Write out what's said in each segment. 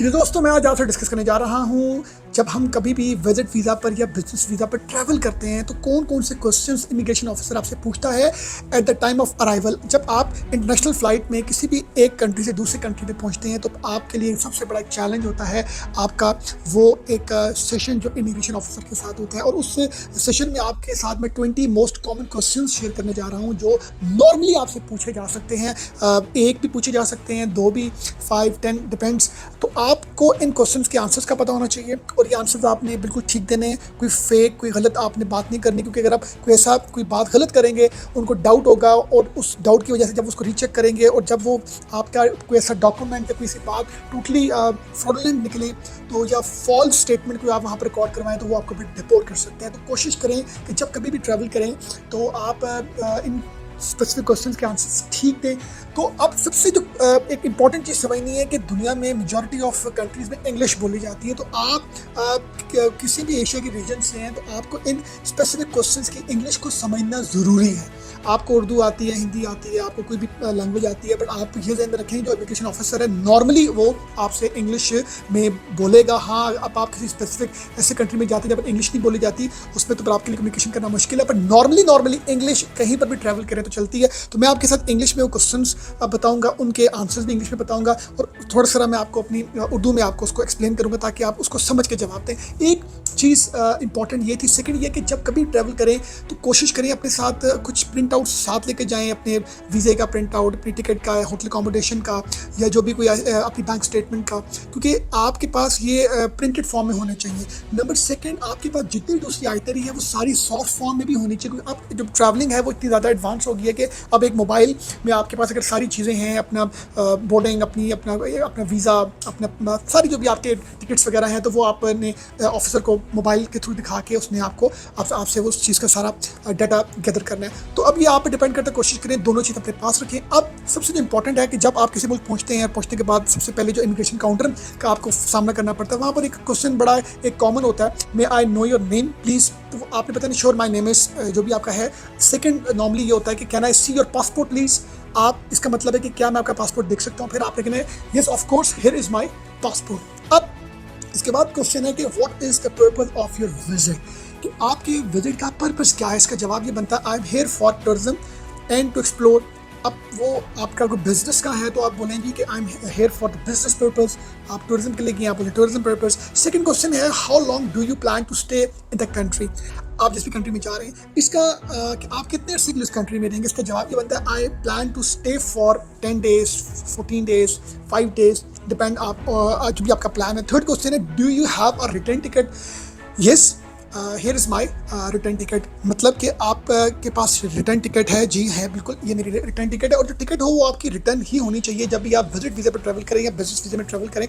जी दोस्तों, मैं आज आपसे डिस्कस करने जा रहा हूँ, जब हम कभी भी विजिट वीज़ा पर या बिजनेस वीज़ा पर ट्रैवल करते हैं तो कौन कौन से क्वेश्चंस इमिग्रेशन ऑफिसर आपसे पूछता है at the time of arrival. जब आप इंटरनेशनल फ़्लाइट में किसी भी एक कंट्री से दूसरे कंट्री में पहुँचते हैं तो आपके लिए सबसे बड़ा चैलेंज होता है आपका वो एक सेशन जो इमिग्रेशन ऑफिसर के साथ होता है। और उस सेशन में आपके साथ मैं 20 मोस्ट कॉमन क्वेश्चन शेयर करने जा रहा हूँ जो नॉर्मली आपसे पूछे जा सकते हैं। एक भी पूछे जा सकते हैं, दो भी, 5, 10 डिपेंड्स। तो आपको इन क्वेश्चंस के आंसर्स का पता होना चाहिए और ये आंसर्स आपने बिल्कुल ठीक देने हैं। कोई फेक, कोई गलत आपने बात नहीं करनी, क्योंकि अगर आप कोई बात गलत करेंगे उनको डाउट होगा और उस डाउट की वजह से जब उसको रीचेक करेंगे और जब वो आपका कोई ऐसा डॉक्यूमेंट या कोई सी बात टोटली फ्रॉडुलेंट निकले तो या फॉल्स स्टेटमेंट कोई आप वहाँ पर रिकॉर्ड करवाएं तो वो आपको भी डिपोर्ट कर सकते हैं। तो कोशिश करें कि जब कभी भी ट्रैवल करें तो आप इन स्पेसिफिक क्वेश्चंस के आंसर्स ठीक दें। तो अब सबसे जो एक इम्पॉर्टेंट चीज़ समझनी है कि दुनिया में मेजॉरिटी ऑफ कंट्रीज़ में इंग्लिश बोली जाती है। तो आप किसी भी एशिया के रीजन से हैं तो आपको इन स्पेसिफिक क्वेश्चंस की इंग्लिश को समझना ज़रूरी है। आपको उर्दू आती है, हिंदी आती है, आपको कोई भी लैंग्वेज आती है, बट आप ये ध्यान में रखें जो इमिग्रेशन ऑफिसर है नॉर्मली वो आपसे इंग्लिश में बोलेगा। हाँ, अब आप किसी स्पेसिफिक ऐसे कंट्री में जाते हैं जब इंग्लिश नहीं बोली जाती, उसमें तो फिर आपके लिए कम्युनिकेशन करना मुश्किल है। पर नॉर्मली इंग्लिश कहीं पर भी ट्रैवल करें तो चलती है। तो मैं आपके साथ इंग्लिश में वो क्वेश्चंस बताऊंगा, उनके आंसर्स भी इंग्लिश में बताऊंगा और थोड़ा सा मैं आपको अपनी उर्दू में आपको उसको एक्सप्लेन करूंगा ताकि आप उसको समझ के जवाब दें। एक चीज़ इंपॉर्टेंट ये थी। सेकंड ये कि जब कभी ट्रैवल करें तो कोशिश करें अपने साथ कुछ प्रिंट आउट साथ लेके जाएं, अपने वीज़े का प्रिंट आउट, अपनी टिकट का, होटल अकोमोडेशन का, या जो भी कोई अपनी बैंक स्टेटमेंट का, क्योंकि आपके पास ये प्रिंटेड फॉर्म में होने चाहिए। नंबर सेकंड, आपके पास जितनी दूसरी आइटरी है वो सारी सॉफ्ट फॉर्म में भी होनी चाहिए, क्योंकि अब जो ट्रैवलिंग है वो इतनी ज़्यादा एडवांस हो गई है कि अब एक मोबाइल में आपके पास अगर सारी चीज़ें हैं, अपना बोर्डिंग, अपना वीज़ा, अपना सारी जो भी आपके टिकट्स वगैरह हैं, तो वो आपने ऑफिसर को मोबाइल के थ्रू दिखा के उसने आपसे उस चीज़ का सारा डाटा गैदर करना है। तो अब ये आप पे डिपेंड करता है, कोशिश करें दोनों चीज़ अपने पास रखें। अब सबसे जो इंपॉर्टेंट है कि जब आप किसी मुल्क पहुंचते हैं, पहुंचने के बाद सबसे पहले जो इमिग्रेशन काउंटर का आपको सामना करना पड़ता है, वहाँ पर एक क्वेश्चन बड़ा एक कॉमन होता है, may I know your name please. तो आपने पता नहीं, श्योर माई नेम इज़ जो भी आपका है। सेकेंड नॉर्मली ये होता है कि can I see your passport please. आप, इसका मतलब है कि क्या मैं आपका पासपोर्ट देख सकता हूँ। फिर आप लिखना है yes of course, here is my passport. अब इसके बाद क्वेश्चन है कि what is the purpose of your visit, कि आपके विजिट का पर्पस क्या है। इसका जवाब ये बनता है I am here for tourism and to explore. अब वो आपका कोई बिजनेस का है तो आप बोलेंगे कि I am here for the business purpose. आप टूरिज्म के लिए गए, आप बोले टूरिज्म पर्पस। सेकंड क्वेश्चन है how long do you plan to stay in the country. आप जिस भी कंट्री में जा रहे हैं, इसका कि आप कितने अर्से के लिए उस कंट्री में रहेंगे, इसका जवाब ये बनता है I plan to stay for 10 days, 14 days, 5 days, depend आप जो भी आपका प्लान है। थर्ड क्वेश्चन है do you have a return ticket. Yes, here is my return ticket, मतलब कि आप के पास रिटर्न टिकट है। जी है, बिल्कुल, ये मेरी रिटर्न टिकट है। और जो टिकट हो वो आपकी रिटर्न ही होनी चाहिए जब भी आप विजिट वीज़ा पर ट्रैवल करें या बिजनेस वीज़ा में ट्रैवल करें।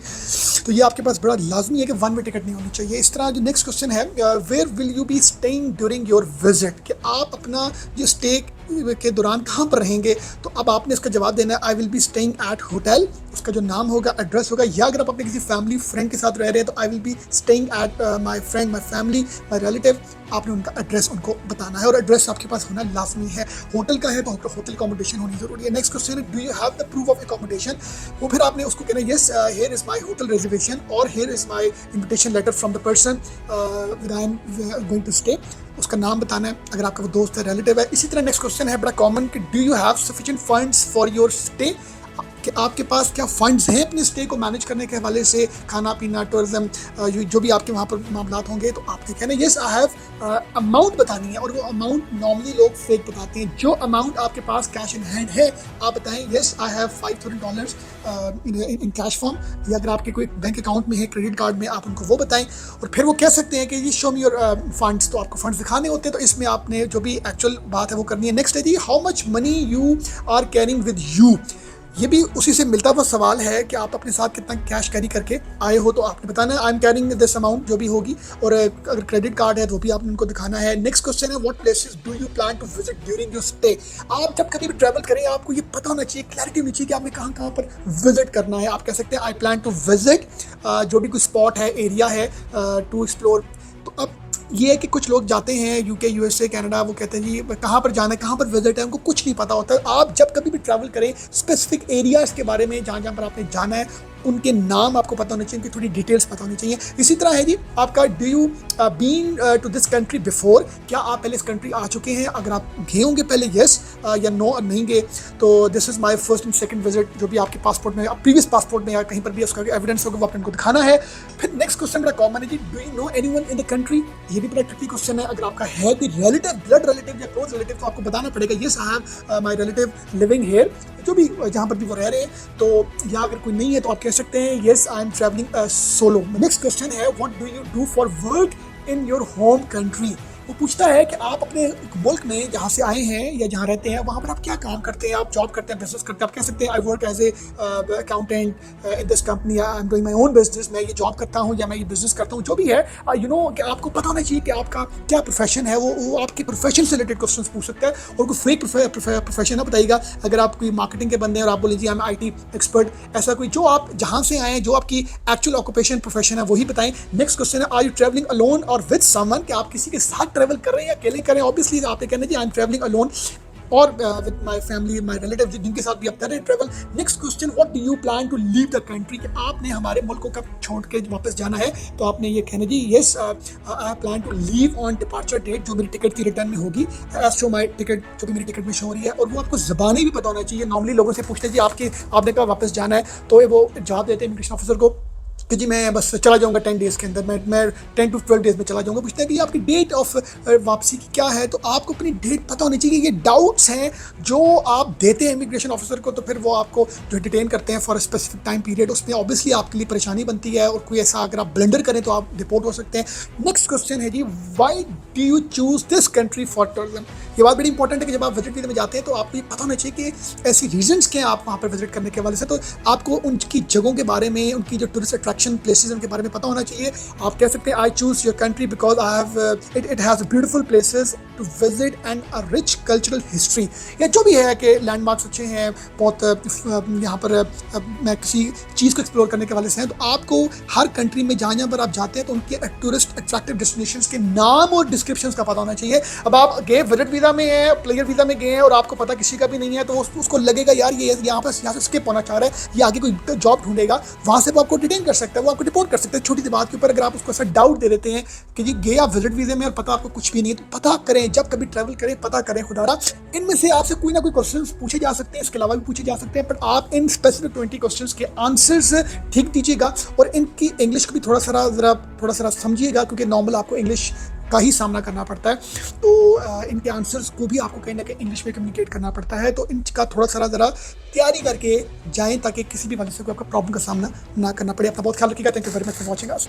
तो ये आपके पास बड़ा लाजमी है कि वन वे टिकट नहीं होनी चाहिए। इस तरह जो नेक्स्ट क्वेश्चन है where will you be staying during your visit, कि आप अपना जो स्टे के दौरान कहाँ पर रहेंगे। तो अब आपने इसका जवाब देना है I will be staying at hotel. उसका जो नाम होगा, एड्रेस होगा, या अगर आप अपने किसी फैमिली फ्रेंड के साथ रह रहे हैं तो I will be staying at my friend, my family, my relative. आपने उनका एड्रेस उनको बताना है और एड्रेस आपके पास होना लाजमी है। होटल का है तो होटल अकोमोडेशन होनी जरूरी है। नेक्स्ट क्वेश्चन है do you have the proof of accommodation. वो फिर आपने उसको कहना है yes, here is my hotel reservation और here is my invitation letter from the person with I am going to stay. उसका नाम बताना है अगर आपका वो दोस्त है, रिलेटिव है। इसी तरह नेक्स्ट क्वेश्चन है बड़ा कॉमन कि do you have sufficient funds for your stay, कि आपके पास क्या फंड्स हैं अपने स्टे को मैनेज करने के हवाले से, खाना पीना, टूरिज्म, जो भी आपके वहाँ पर मामलात होंगे। तो आपने कहना है येस आई हैव, अमाउंट बतानी है और वो अमाउंट नॉर्मली लोग फेक बताते हैं। जो अमाउंट आपके पास कैश इन हैंड है आप बताएं yes I have $5,000 in cash form, या अगर आपके कोई बैंक अकाउंट में है, क्रेडिट कार्ड में, आप उनको वो बताएं। और फिर वो कह सकते हैं कि ये शो मी योर फंड्स, तो आपको फंड्स दिखाने होते हैं। तो इसमें आपने जो भी एक्चुअल बात है वो करनी है। नेक्स्ट है जी how much money you are carrying with you. ये भी उसी से मिलता हुआ सवाल है कि आप अपने साथ कितना कैश कैरी करके आए हो। तो आपने बताना है I am carrying this amount जो भी होगी, और अगर क्रेडिट कार्ड है तो भी आपने उनको दिखाना है। नेक्स्ट क्वेश्चन है what places do you plan to visit during your stay. आप जब कभी भी ट्रैवल करें आपको ये पता होना चाहिए, क्लैरिटी होनी चाहिए कि आपने कहाँ कहाँ पर विजिट करना है। आप कह सकते हैं आई प्लान टू विजिट जो भी कोई स्पॉट है, एरिया है टू एक्सप्लोर। तो अब ये है कि कुछ लोग जाते हैं यूके, यूएसए, कनाडा, वो कहते हैं जी कहाँ पर जाना है, कहाँ पर विजिट है, उनको कुछ नहीं पता होता। आप जब कभी भी ट्रैवल करें, स्पेसिफिक एरियाज़ के बारे में जहाँ जहाँ पर आपने जाना है उनके नाम आपको पता होने चाहिए, उनकी थोड़ी डिटेल्स पता होनी चाहिए। इसी तरह है जी आपका do you been to this country before, क्या आप पहले इस कंट्री आ चुके हैं? अगर आप गए होंगे पहले यस या नो, नहीं गए तो this is my first and second visit, जो भी आपके पासपोर्ट में, प्रीवियस पासपोर्ट में या कहीं पर भी उसका एविडेंस होगा वो आपने उनको दिखाना है। फिर नेक्स्ट क्वेश्चन बड़ा कॉमन है जी, do you know anyone in the country? ये भी बड़ा ट्रिकी क्वेश्चन है। अगर आपका है कोई रिलेटिव, ब्लड रिलेटिव या क्लोज रिलेटिव, तो आपको बताना पड़ेगा yes I have my relative living here, जो भी जहाँ पर भी वो रह रहे हैं। तो या अगर कोई नहीं है तो आप कह सकते हैं yes I am travelling solo. Next question है what do you do for work in your home country? वो पूछता है कि आप अपने मुल्क में जहाँ से आए हैं या जहाँ रहते हैं वहाँ पर आप क्या काम करते हैं, आप जॉब करते हैं, बिजनेस करते हैं। आप कह सकते हैं I work as a accountant in this company, I am doing my own business, मैं ये जॉब करता हूँ या मैं ये बिजनेस करता हूँ, जो भी है। यू नो कि आपको पता होना चाहिए कि आपका क्या प्रोफेशन है। वो आपके प्रोफेशन से रिलेटेड क्वेश्चन पूछ सकता है और कोई फेक प्रोफेशन ना बताइएगा। अगर आप कोई मार्केटिंग के बंदे हैं और आप बोले जी आई एम IT एक्सपर्ट, ऐसा कोई जो आप जहाँ से आए हैं, जो आपकी एक्चुअल ऑक्यूपेशन प्रोफेशन है वही बताएं। नेक्स्ट क्वेश्चन है आर यू ट्रैवलिंग अलोन और विद समवन, कि आप किसी के साथ ट्रैवल कर रहे हैं या अकेले करें? ऑब्वियसली आपने कहना जी आई एम ट्रैवलिंग अलोन और with my family, my relative, जिनके साथ भी आप कर रहे हैं travel. Next question what do you plan to leave the country, कि आपने हमारे मुल्क को कब छोड़ के वापस जाना है? तो आपने ये कहना जी yes I plan to leave on departure date, जो मेरी टिकट की रिटर्न में होगी, एज शो माई टिकट, जो कि मेरी टिकट में शो हो रही है। और वो आपको ज़बानी भी पता होना चाहिए। नॉर्मली लोगों से पूछते हैं जी आपने कब वापस जाना है, तो वो जवाब देते हैं इमिग्रेशन ऑफिसर को कि जी मैं बस चला जाऊंगा 10 डेज़ के अंदर, मैं 10 to 12 डेज़ में चला जाऊंगा। पूछते हैं कि आपकी डेट ऑफ वापसी की क्या है, तो आपको अपनी डेट पता होनी चाहिए। ये डाउट्स हैं जो आप देते हैं इमिग्रेशन ऑफिसर को, तो फिर वो आपको जो डिटेन करते हैं फॉर स्पेसिफिक टाइम पीरियड, उसमें ऑब्वियसली आपके लिए परेशानी बनती है और कोई ऐसा अगर आप ब्लंडर करें तो आप डिपोर्ट हो सकते हैं। नेक्स्ट क्वेश्चन है जी why do you choose this country for tourism? ये बात बड़ी इंपॉर्टेंट है कि जब आप विजिट वीज़ा में जाते हैं तो आपको ये पता होना चाहिए कि ऐसी रीजंस क्या हैं आप वहाँ पर विजिट करने के हवाले से। तो आपको उनकी जगहों के बारे में, उनकी जो टूरिस्ट अट्रैक्शन प्लेसेस उनके बारे में पता होना चाहिए। आप कह सकते हैं I choose your country because I have it has beautiful places to visit and a rich cultural history, या जो भी है कि लैंडमार्क्स अच्छे हैं बहुत, यहाँ पर मैं किसी चीज़ को एक्सप्लोर करने के हवाले से हैं। तो आपको हर कंट्री में जहाँ जहाँ पर आप जाते हैं तो उनके टूरिस्ट अट्रैक्टिव डेस्टिनेशंस के नाम और डिस्क्रिप्शंस का पता होना चाहिए। अब आप गए विजिट वीज़ा में है, प्लेयर वीज़ा में गए हैं और आपको पता किसी का भी नहीं है, तो उसको लगेगा यार ये यहाँ से स्किप होना चाह रहा है, ये आगे कोई जॉब ढूंढेगा, वहाँ से वो आपको डिटेन कर सकता है, वो आपको डिपोर्ट कर सकते हैं छोटी सी बात के ऊपर। अगर आप उसको ऐसा डाउट दे देते हैं कि जी गए आप विजिट वीज़े में और पता आपको कुछ भी नहीं है, तो पता करें, जब कभी ट्रैवल करें पता करें खुदारा। इनमें से आपसे कोई ना कोई क्वेश्चन पूछे जा सकते हैं, इसके अलावा भी पूछे जा सकते हैं, बट आप इन स्पेसिफिक 20 क्वेश्चंस के आंसर्स ठीक दीजिएगा और इनकी इंग्लिश को भी थोड़ा सा समझिएगा, क्योंकि नॉर्मल आपको इंग्लिश का ही सामना करना पड़ता है। तो इनके आंसर्स को भी आपको कहीं ना कहीं इंग्लिश में कम्युनिकेट करना पड़ता है। तो इनका थोड़ा सा ज़रा तैयारी करके जाएं ताकि किसी भी वजह से कोई आपका प्रॉब्लम का सामना ना करना पड़े। अपना बहुत ख्याल रखिएगा। Thank you very much for watching us.